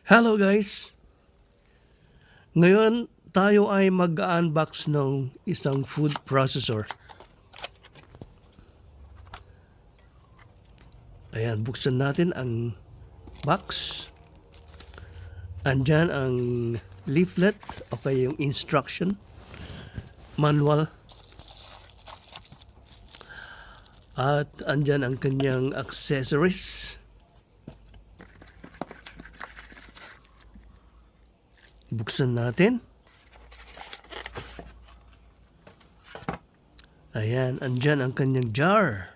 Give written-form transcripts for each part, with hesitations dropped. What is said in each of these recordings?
Hello guys! Ngayon tayo ay mag-unbox ng isang food processor. Ayan, buksan natin ang box. Andyan ang leaflet o kaya yung instruction manual. At andyan ang kanyang accessories. Buksan natin. Ayan, andyan ang kanyang jar.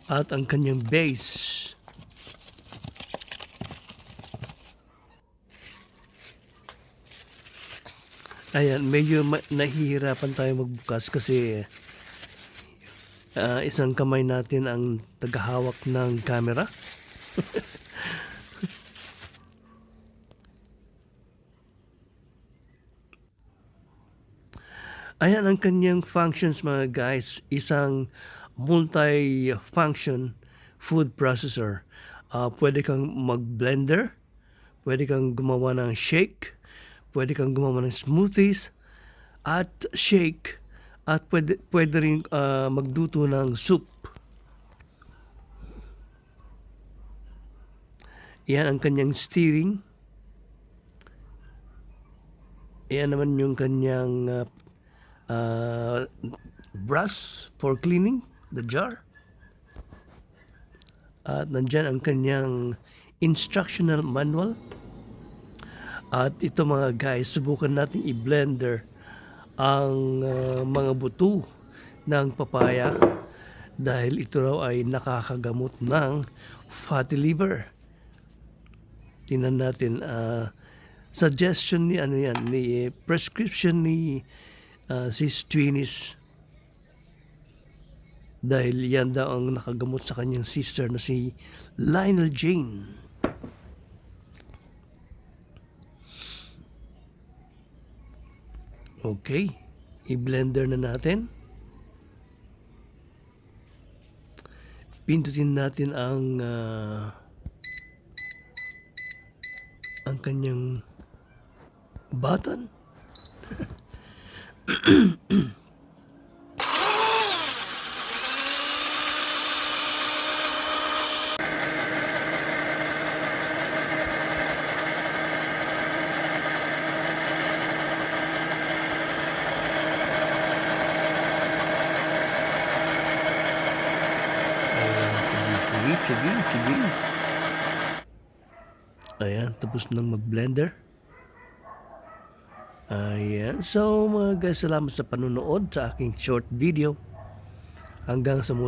At ang kanyang base. Ayan, medyo nahihirapan tayo magbukas kasi isang kamay natin ang tagahawak ng camera. Ayan ang kanyang functions mga guys. Isang multi-function food processor. Pwede kang mag-blender, pwede kang gumawa ng shake, pwede kang gumawa ng smoothies at shake, at pwede rin magluto ng soup. Yan ang kanyang steering. Yan naman yung kanyang brush for cleaning the jar. At nandyan ang kanyang instructional manual. At ito mga guys, subukan natin i-blender ang mga buto ng papaya dahil ito raw ay nakakagamot ng fatty liver. Tingnan natin, suggestion ni ni prescription ni Sis Twinis, dahil yan daw ang nakagamot sa kanyang sister na si Lionel Jane. Okay, i-blender na natin. Pindutin natin ang kanyang button. Sige. Ayan, tapos nang mag-blender. Ayan. So mga guys, salamat sa panonood sa aking short video. Hanggang sa muli.